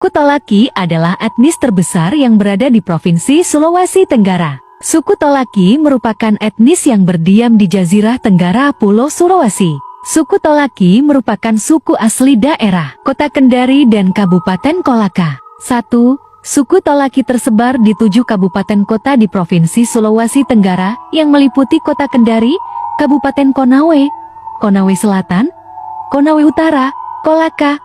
Suku Tolaki adalah etnis terbesar yang berada di Provinsi Sulawesi Tenggara. Suku Tolaki merupakan etnis yang berdiam di Jazirah Tenggara Pulau Sulawesi. Suku Tolaki merupakan suku asli daerah Kota Kendari dan Kabupaten Kolaka. 1. Suku Tolaki tersebar di 7 kabupaten kota di Provinsi Sulawesi Tenggara yang meliputi Kota Kendari, Kabupaten Konawe, Konawe Selatan, Konawe Utara, Kolaka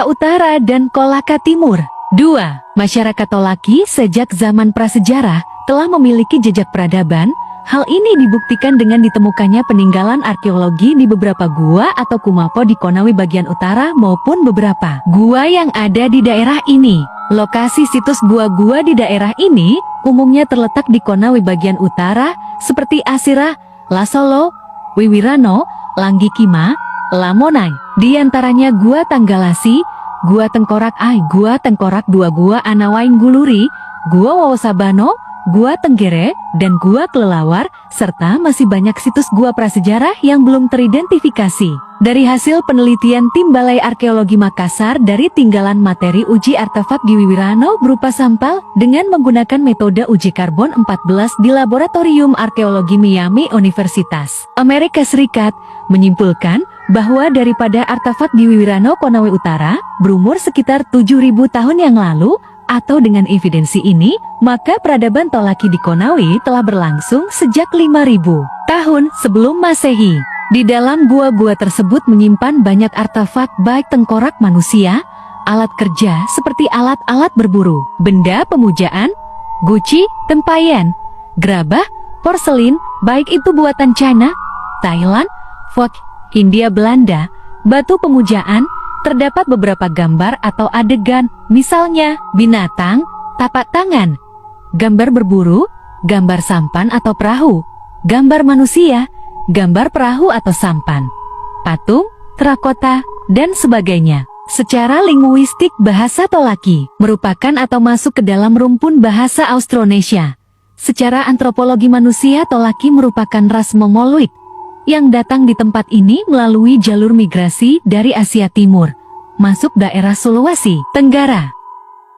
Utara, dan Kolaka Timur. 2. Masyarakat Tolaki sejak zaman prasejarah telah memiliki jejak peradaban. Hal ini dibuktikan dengan ditemukannya peninggalan arkeologi di beberapa gua atau kumapo di Konawe bagian utara maupun beberapa gua yang ada di daerah ini. Lokasi situs gua-gua di daerah ini umumnya terletak di Konawe bagian utara seperti Asira, Lasolo, Wiwirano, Langgikima, Lamonai. Di antaranya Gua Tanggalasi, Gua Tengkorak Ai, Gua Tengkorak 2, Gua Anawaing Guluri, Gua Wawosabano, Gua Tenggere, dan Gua Kelelawar, serta masih banyak situs gua prasejarah yang belum teridentifikasi. Dari hasil penelitian Tim Balai Arkeologi Makassar dari tinggalan materi uji artefak di Wiwirano berupa sampel dengan menggunakan metode uji karbon 14 di Laboratorium Arkeologi Miami Universitas Amerika Serikat, menyimpulkan bahwa daripada artefak di Wiwirano Konawe Utara berumur sekitar 7.000 tahun yang lalu, atau dengan evidensi ini, maka peradaban Tolaki di Konawe telah berlangsung sejak 5.000 tahun sebelum Masehi. Di dalam gua-gua tersebut menyimpan banyak artefak baik tengkorak manusia, alat kerja seperti alat-alat berburu, benda pemujaan, guci, tempayan, gerabah, porselin, baik itu buatan China, Thailand, Fok, Hindia Belanda, batu pemujaan. Terdapat beberapa gambar atau adegan, misalnya binatang, tapak tangan, gambar berburu, gambar sampan atau perahu, gambar manusia, gambar perahu atau sampan, patung, terakota, dan sebagainya. Secara linguistik, bahasa Tolaki merupakan atau masuk ke dalam rumpun bahasa Austronesia. Secara antropologi manusia, Tolaki merupakan ras Mongoloid yang datang di tempat ini melalui jalur migrasi dari Asia Timur, masuk daerah Sulawesi Tenggara.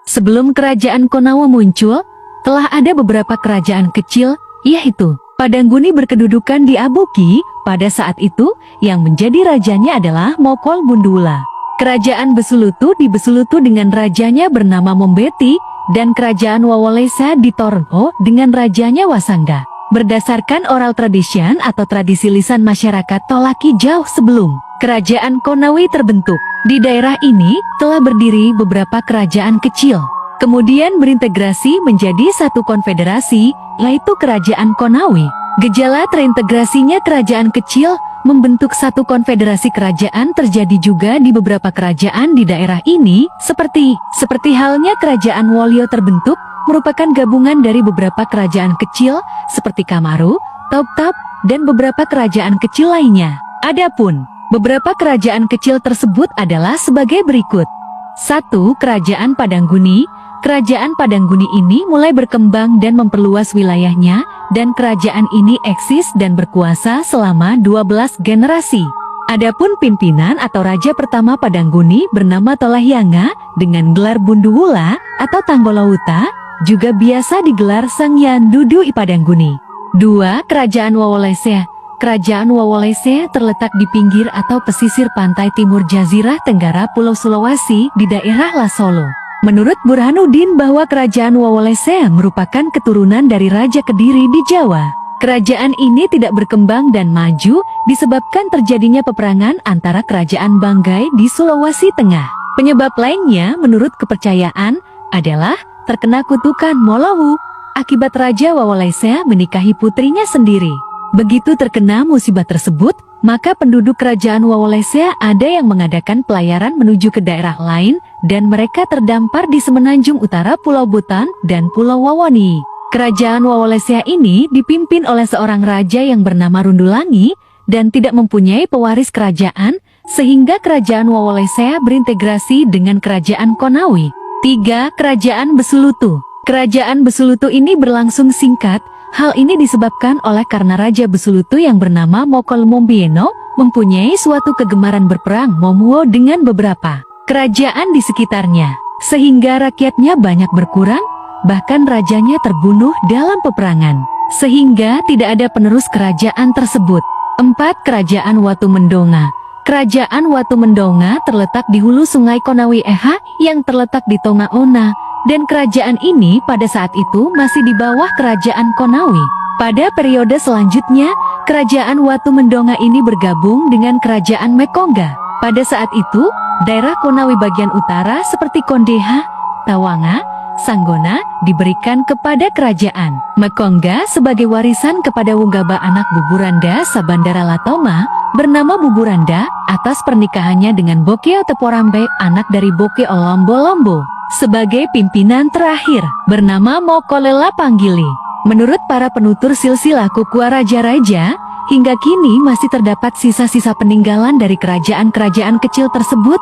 Sebelum kerajaan Konawe muncul, telah ada beberapa kerajaan kecil, yaitu Padangguni berkedudukan di Abuki. Pada saat itu, yang menjadi rajanya adalah Mokol Bundula. Kerajaan Besulutu di Besulutu dengan rajanya bernama Mombeti, dan kerajaan Wawolesa di Torno dengan rajanya Wasangga. Berdasarkan oral tradition atau tradisi lisan masyarakat Tolaki jauh sebelum kerajaan Konawe terbentuk, di daerah ini telah berdiri beberapa kerajaan kecil, kemudian berintegrasi menjadi satu konfederasi, yaitu kerajaan Konawe. Gejala terintegrasinya kerajaan kecil membentuk satu konfederasi kerajaan terjadi juga di beberapa kerajaan di daerah ini, seperti halnya kerajaan Wolio terbentuk merupakan gabungan dari beberapa kerajaan kecil seperti Kamaru, Toptop, dan beberapa kerajaan kecil lainnya. Adapun beberapa kerajaan kecil tersebut adalah sebagai berikut. 1. Kerajaan Padangguni. Kerajaan Padangguni ini mulai berkembang dan memperluas wilayahnya, dan kerajaan ini eksis dan berkuasa selama 12 generasi. Adapun pimpinan atau raja pertama Padangguni bernama Tolahyanga dengan gelar Bunduwula atau Tanggolauta, juga biasa digelar Sangyan Dudu Ipadangguni. 2. Kerajaan Wawolese. Kerajaan Wawolese terletak di pinggir atau pesisir pantai timur Jazirah Tenggara Pulau Sulawesi di daerah Lasolo. Menurut Burhanuddin bahwa kerajaan Wawolese merupakan keturunan dari Raja Kediri di Jawa. Kerajaan ini tidak berkembang dan maju disebabkan terjadinya peperangan antara kerajaan Banggai di Sulawesi Tengah. Penyebab lainnya menurut kepercayaan adalah terkena kutukan Molowu akibat Raja Wawolese menikahi putrinya sendiri. Begitu terkena musibah tersebut, maka penduduk kerajaan Wawolese ada yang mengadakan pelayaran menuju ke daerah lain, dan mereka terdampar di semenanjung utara Pulau Buton dan Pulau Wawoni. Kerajaan Wawolese ini dipimpin oleh seorang raja yang bernama Rundulangi dan tidak mempunyai pewaris kerajaan, sehingga kerajaan Wawolese berintegrasi dengan kerajaan Konawe. 3. Kerajaan Besulutu. Kerajaan Besulutu ini berlangsung singkat. Hal ini disebabkan oleh karena Raja Besulutu yang bernama Mokol Mombieno mempunyai suatu kegemaran berperang Momuo dengan beberapa kerajaan di sekitarnya, sehingga rakyatnya banyak berkurang, bahkan rajanya terbunuh dalam peperangan, sehingga tidak ada penerus kerajaan tersebut. 4. Kerajaan Watu Mendonga. Kerajaan Watu Mendonga terletak di hulu sungai Konawe Eha yang terletak di Tonga Ona, dan kerajaan ini pada saat itu masih di bawah kerajaan Konawe. Pada periode selanjutnya, kerajaan Watu Mendonga ini bergabung dengan kerajaan Mekonga. Pada saat itu, daerah Konawe bagian utara seperti Kondeha, Tawanga, Sanggona diberikan kepada kerajaan Mekonga sebagai warisan kepada Wunggaba anak Buburanda Sabandara Latoma bernama Buburanda atas pernikahannya dengan Bokeo Teporambe anak dari Bokeo Lombo-Lombo sebagai pimpinan terakhir bernama Mokolela Panggili. Menurut para penutur silsilah Kukua Raja-Raja, hingga kini masih terdapat sisa-sisa peninggalan dari kerajaan-kerajaan kecil tersebut,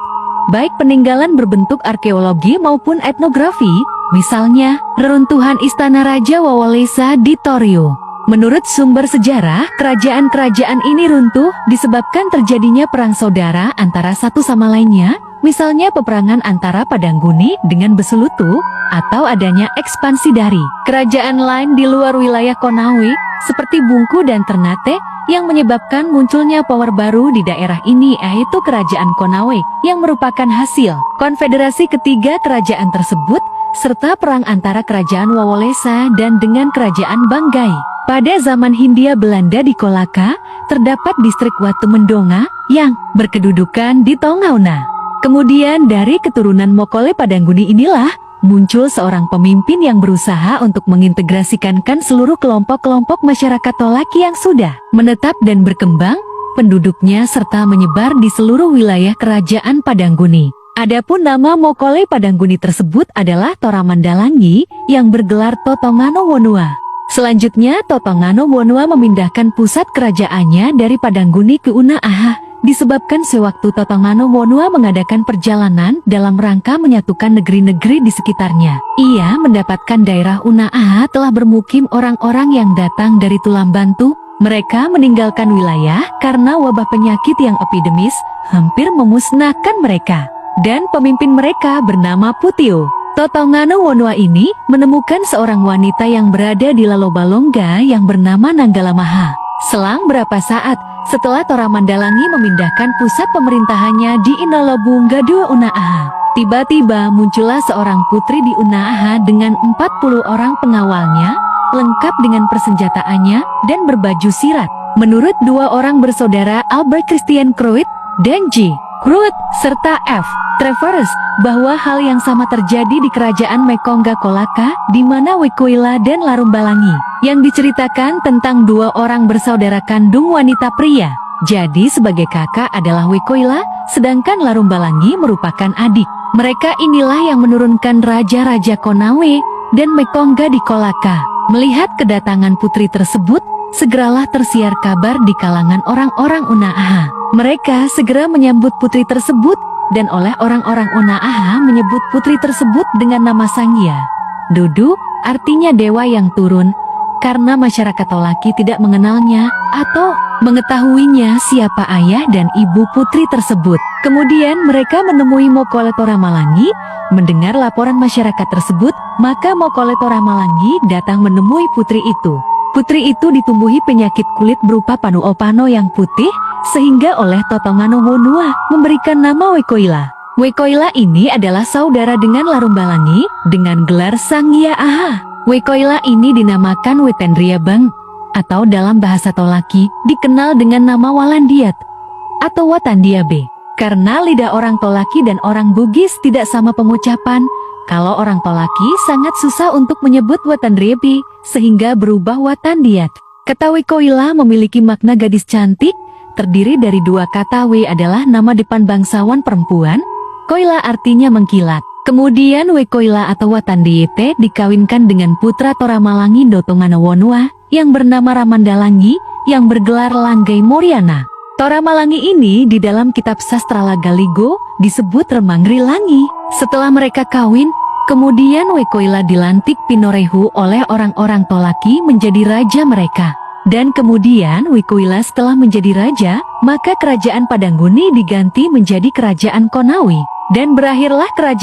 baik peninggalan berbentuk arkeologi maupun etnografi, misalnya reruntuhan Istana Raja Wawalesa di Torio. Menurut sumber sejarah, kerajaan-kerajaan ini runtuh disebabkan terjadinya perang saudara antara satu sama lainnya, misalnya peperangan antara Padangguni dengan Besulutu, atau adanya ekspansi dari kerajaan lain di luar wilayah Konawe, seperti Bungku dan Ternate, yang menyebabkan munculnya power baru di daerah ini, yaitu Kerajaan Konawe, yang merupakan hasil konfederasi ketiga kerajaan tersebut, serta perang antara Kerajaan Wawalesa dan dengan Kerajaan Banggai. Pada zaman Hindia Belanda di Kolaka, terdapat distrik Watu Mendonga yang berkedudukan di Tongauna. Kemudian dari keturunan Mokole Padangguni inilah muncul seorang pemimpin yang berusaha untuk mengintegrasikan seluruh kelompok-kelompok masyarakat Tolaki yang sudah menetap dan berkembang, penduduknya serta menyebar di seluruh wilayah kerajaan Padangguni. Adapun nama Mokole Padangguni tersebut adalah Toramandalangi yang bergelar Totongano Wonua. Selanjutnya Totongano Wonua memindahkan pusat kerajaannya dari Padangguni ke Unaaha, disebabkan sewaktu Totongano Wonua mengadakan perjalanan dalam rangka menyatukan negeri-negeri di sekitarnya. Ia mendapatkan daerah Unaaha telah bermukim orang-orang yang datang dari Tulambantu. Mereka meninggalkan wilayah karena wabah penyakit yang epidemis hampir memusnahkan mereka. Dan pemimpin mereka bernama Putio. Totongano Wonua ini menemukan seorang wanita yang berada di Lalobalongga yang bernama Nanggalamaha. Selang berapa saat setelah Toramandalangi memindahkan pusat pemerintahannya di Inalobungga II Unaaha, tiba-tiba muncullah seorang putri di Unaaha dengan 40 orang pengawalnya, lengkap dengan persenjataannya dan berbaju sirat. Menurut dua orang bersaudara Albert Christian Kruit dan J. Kruit serta F. Travers, bahwa hal yang sama terjadi di kerajaan Mekonga Kolaka, di mana Wekoila dan Larumbalangi, yang diceritakan tentang dua orang bersaudara kandung wanita pria. Jadi sebagai kakak adalah Wekoila, sedangkan Larumbalangi merupakan adik. Mereka inilah yang menurunkan raja-raja Konawe dan Mekonga di Kolaka. Melihat kedatangan putri tersebut, segeralah tersiar kabar di kalangan orang-orang Unaaha. Mereka segera menyambut putri tersebut, dan oleh orang-orang Unaaha menyebut putri tersebut dengan nama Sangya. Dudu, artinya dewa yang turun, karena masyarakat Tolaki tidak mengenalnya atau mengetahuinya siapa ayah dan ibu putri tersebut. Kemudian mereka menemui Mokole Toramalangi, mendengar laporan masyarakat tersebut, maka Mokole Toramalangi datang menemui putri itu. Putri itu ditumbuhi penyakit kulit berupa panuopano yang putih, sehingga oleh Totongano Wonua memberikan nama Wekoila. Wekoila ini adalah saudara dengan Larumbalangi dengan gelar Sangya Aha. Wekoila ini dinamakan Wetendriabang, atau dalam bahasa Tolaki dikenal dengan nama Walandiat atau Watandiabe. Karena lidah orang Tolaki dan orang Bugis tidak sama pengucapan, kalau orang Tolaki sangat susah untuk menyebut Watandriabe, sehingga berubah Watandiat. Kata Wekoila memiliki makna gadis cantik, terdiri dari dua kata. We adalah nama depan bangsawan perempuan, Koila artinya mengkilat. Kemudian Wekoila atau Watandiete dikawinkan dengan putra Toramalangi Dotongano Wonua yang bernama Ramandalangi yang bergelar Langgai Moriana. Toramalangi ini di dalam kitab sastra Lagaligo disebut Remangri Langi. Setelah mereka kawin, kemudian Wekoila dilantik Pinorehu oleh orang-orang Tolaki menjadi raja mereka. Dan kemudian Wekoila setelah menjadi raja, maka kerajaan Padangguni diganti menjadi kerajaan Konawe. dan berakhirlah kerajaan